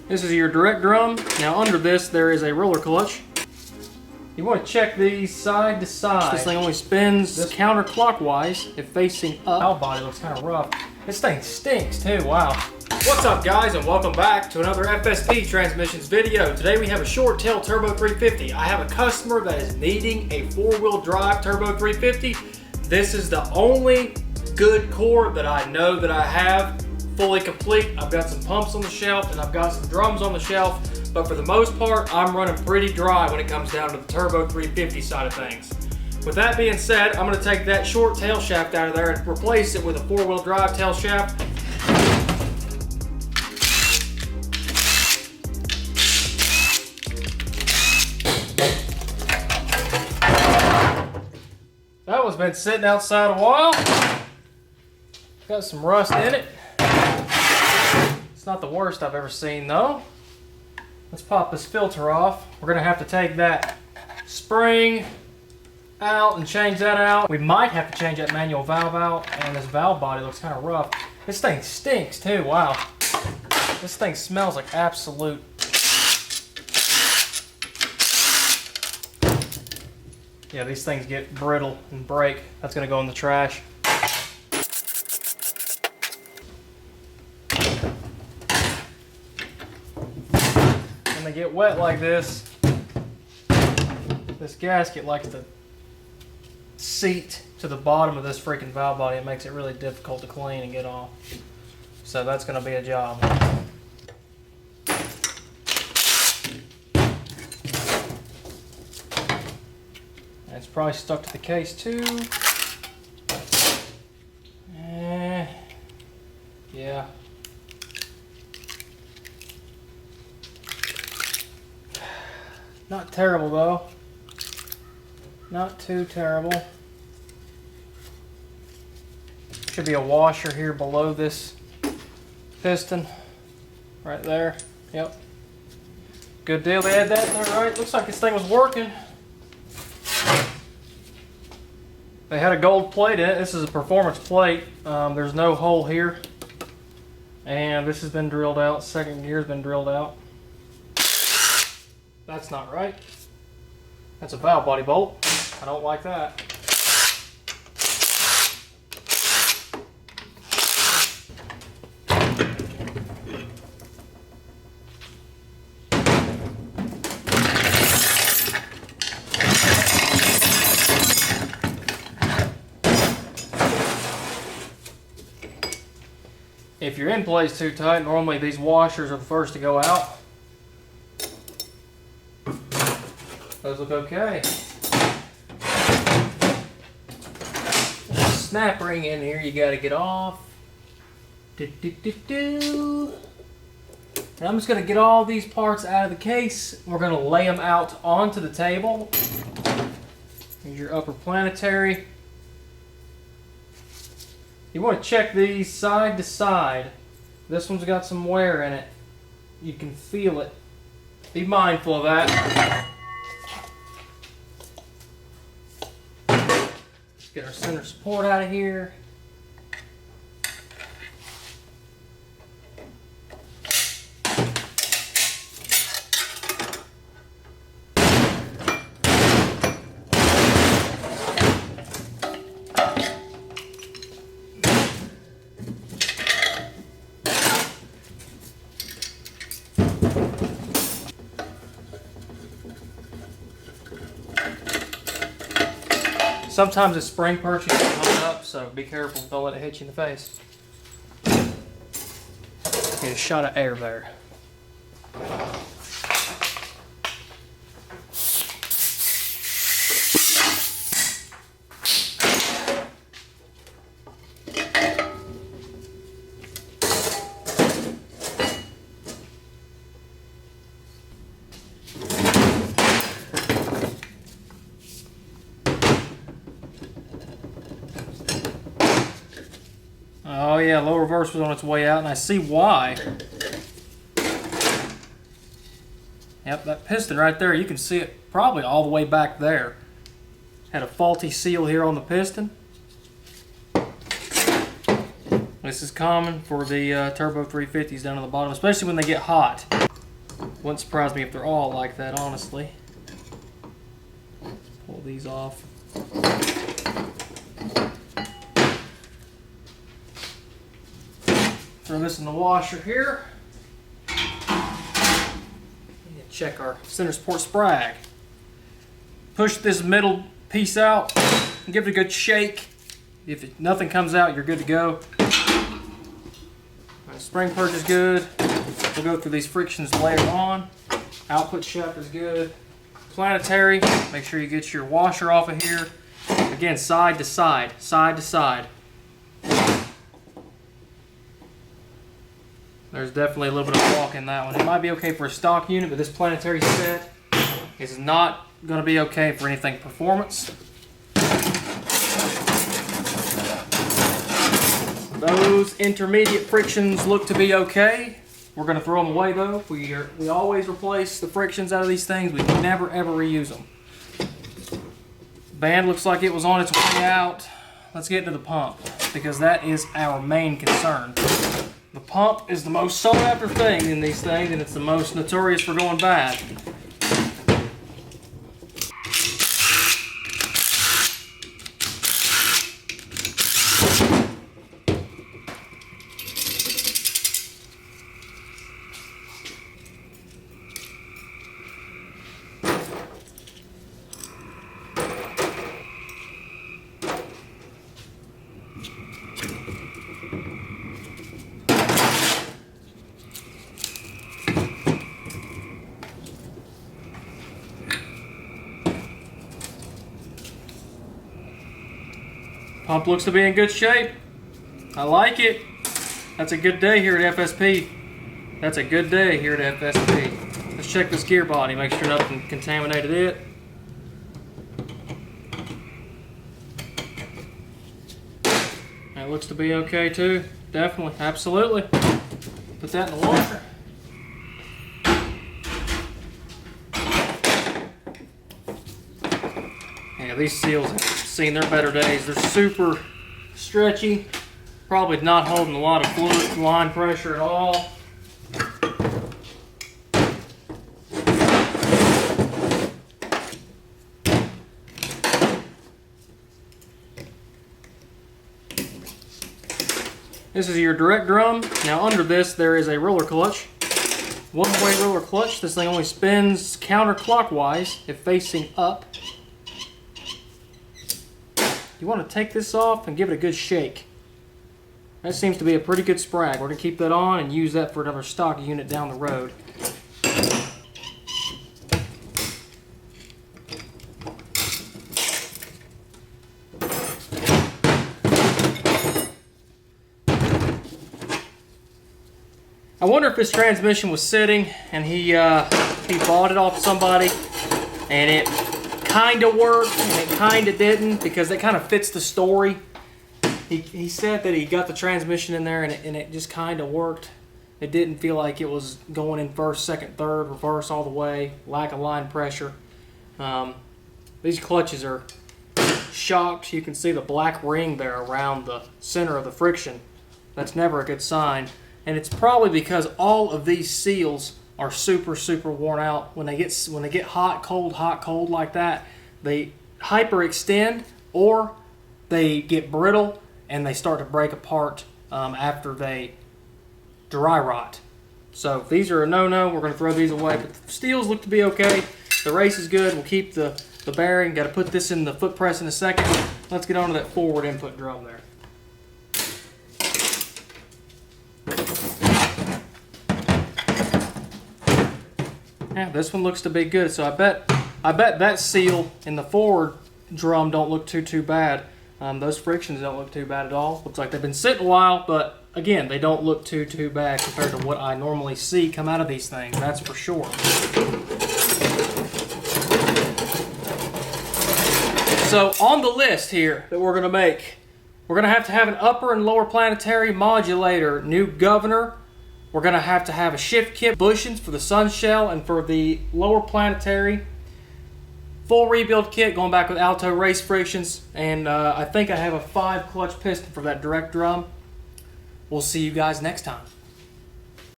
This is your direct drum. Now under this there is a roller clutch. You want to check these side to side. This thing only spins counterclockwise if facing up. Valve body looks kind of rough. This thing stinks too, wow. What's up guys, and welcome back to another FSP Transmissions video. Today we have a short tail turbo 350. I have a customer that is needing a 4-wheel drive turbo 350. This is the only good core that I know that I have fully complete. I've got some pumps on the shelf and I've got some drums on the shelf, but for the most part I'm running pretty dry when it comes down to the turbo 350 side of things. With that being said, I'm going to take that short tail shaft out of there and replace it with a 4-wheel drive tail shaft. That one's been sitting outside a while. Got some rust in it. It's not the worst I've ever seen though. Let's pop this filter off. We're gonna have to take that spring out and change that out. We might have to change that manual valve out, and this valve body looks kind of rough. This thing stinks too, wow. This thing smells like absolute. Yeah, these things get brittle and break. That's gonna go in the trash. When they get wet like this gasket likes to seat to the bottom of this freaking valve body. It makes it really difficult to clean and get off. So that's gonna be a job. It's probably stuck to the case too. Yeah. Not terrible though. Not too terrible. Should be a washer here below this piston. Right there. Yep. Good deal, they had that in there, right? Looks like this thing was working. They had a gold plate in it. This is a performance plate. There's no hole here. And this has been drilled out. Second gear's been drilled out. That's not right. That's a valve body bolt. I don't like that. If your end plate's too tight, normally these washers are the first to go out. Those look okay. Snap ring in here you gotta get off. And I'm just gonna get all these parts out of the case. We're gonna lay them out onto the table. Here's your upper planetary. You want to check these side to side. This one's got some wear in it. You can feel it. Be mindful of that. Let's get our center support out of here. Sometimes the spring purchase can hold up, so be careful. Don't let it hit you in the face. Get a shot of air there. Oh yeah, low reverse was on its way out, and I see why. Yep, that piston right there, you can see it probably all the way back there. Had a faulty seal here on the piston. This is common for the Turbo 350s down on the bottom, especially when they get hot. Wouldn't surprise me if they're all like that, honestly. Let's pull these off. Throw this in the washer here. Check our center support sprag. Push this middle piece out and give it a good shake. If nothing comes out, you're good to go. Spring purge is good. We'll go through these frictions later on. Output shaft is good. Planetary, make sure you get your washer off of here. Again, side to side, side to side. There's definitely a little bit of walk in that one. It might be okay for a stock unit, but this planetary set is not going to be okay for anything performance. Those intermediate frictions look to be okay. We're going to throw them away though. We always replace the frictions out of these things. We never ever reuse them. Band looks like it was on its way out. Let's get to the pump because that is our main concern. The pump is the most sought after thing in these things, and it's the most notorious for going bad. Pump looks to be in good shape. I like it. That's a good day here at FSP. That's a good day here at FSP. Let's check this gear body, make sure nothing contaminated it. That looks to be okay too. Definitely, absolutely. Put that in the washer. Yeah, these seals have seen their better days. They're super stretchy, probably not holding a lot of fluid line pressure at all. This is your direct drum. Now under this there is a roller clutch. One-way roller clutch. This thing only spins counterclockwise if facing up. You want to take this off and give it a good shake. That seems to be a pretty good sprag. We're going to keep that on and use that for another stock unit down the road. I wonder if his transmission was sitting and he bought it off somebody and it kind of worked and it kind of didn't, because it kind of fits the story. He said that he got the transmission in there and it just kind of worked. It didn't feel like it was going in first, second, third, reverse all the way, lack of line pressure. These clutches are shocked. You can see the black ring there around the center of the friction. That's never a good sign. And it's probably because all of these seals are super worn out. When they get hot, cold like that, they hyperextend or they get brittle and they start to break apart after they dry rot. So these are a no-no. We're going to throw these away. But the steels look to be okay. The race is good. We'll keep the bearing. Got to put this in the foot press in a second. Let's get on to that forward input drum there. Yeah, this one looks to be good. So I bet that seal in the forward drum don't look too bad. Those frictions don't look too bad at all. Looks like they've been sitting a while, but again, they don't look too bad compared to what I normally see come out of these things. That's for sure. So on the list here that we're going to make, we're going to have an upper and lower planetary modulator, new governor. We're going to have a shift kit, bushings for the sun shell, and for the lower planetary, full rebuild kit going back with Alto race frictions, and I think I have a 5 clutch piston for that direct drum. We'll see you guys next time.